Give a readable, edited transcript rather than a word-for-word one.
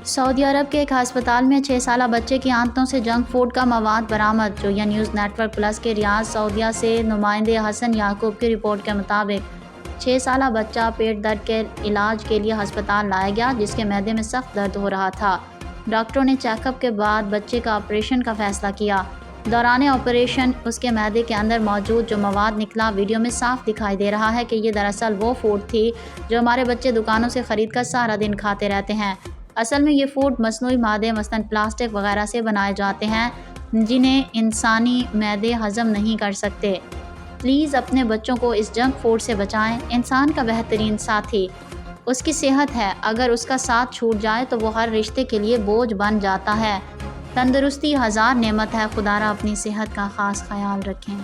سعودی عرب کے ایک ہسپتال میں 6 سالہ بچے کی آنتوں سے جنک فوڈ کا مواد برآمد۔ جویا نیوز نیٹ ورک پلس کے ریاض سعودیہ سے نمائندے حسن یعقوب کی رپورٹ کے مطابق 6 سالہ بچہ پیٹ درد کے علاج کے لیے ہسپتال لایا گیا، جس کے معدے میں سخت درد ہو رہا تھا۔ ڈاکٹروں نے چیک اپ کے بعد بچے کا آپریشن کا فیصلہ کیا۔ دوران آپریشن اس کے معدے کے اندر موجود جو مواد نکلا، ویڈیو میں صاف دکھائی دے رہا ہے کہ یہ دراصل وہ فوڈ تھی جو ہمارے بچے دکانوں سے خرید کر سارا دن کھاتے رہتے ہیں۔ اصل میں یہ فوڈ مصنوعی مادے مثلاً پلاسٹک وغیرہ سے بنائے جاتے ہیں، جنہیں انسانی معدے ہضم نہیں کر سکتے۔ پلیز اپنے بچوں کو اس جنک فوڈ سے بچائیں۔ انسان کا بہترین ساتھی اس کی صحت ہے، اگر اس کا ساتھ چھوٹ جائے تو وہ ہر رشتے کے لیے بوجھ بن جاتا ہے۔ تندرستی ہزار نعمت ہے، خدا را اپنی صحت کا خاص خیال رکھیں۔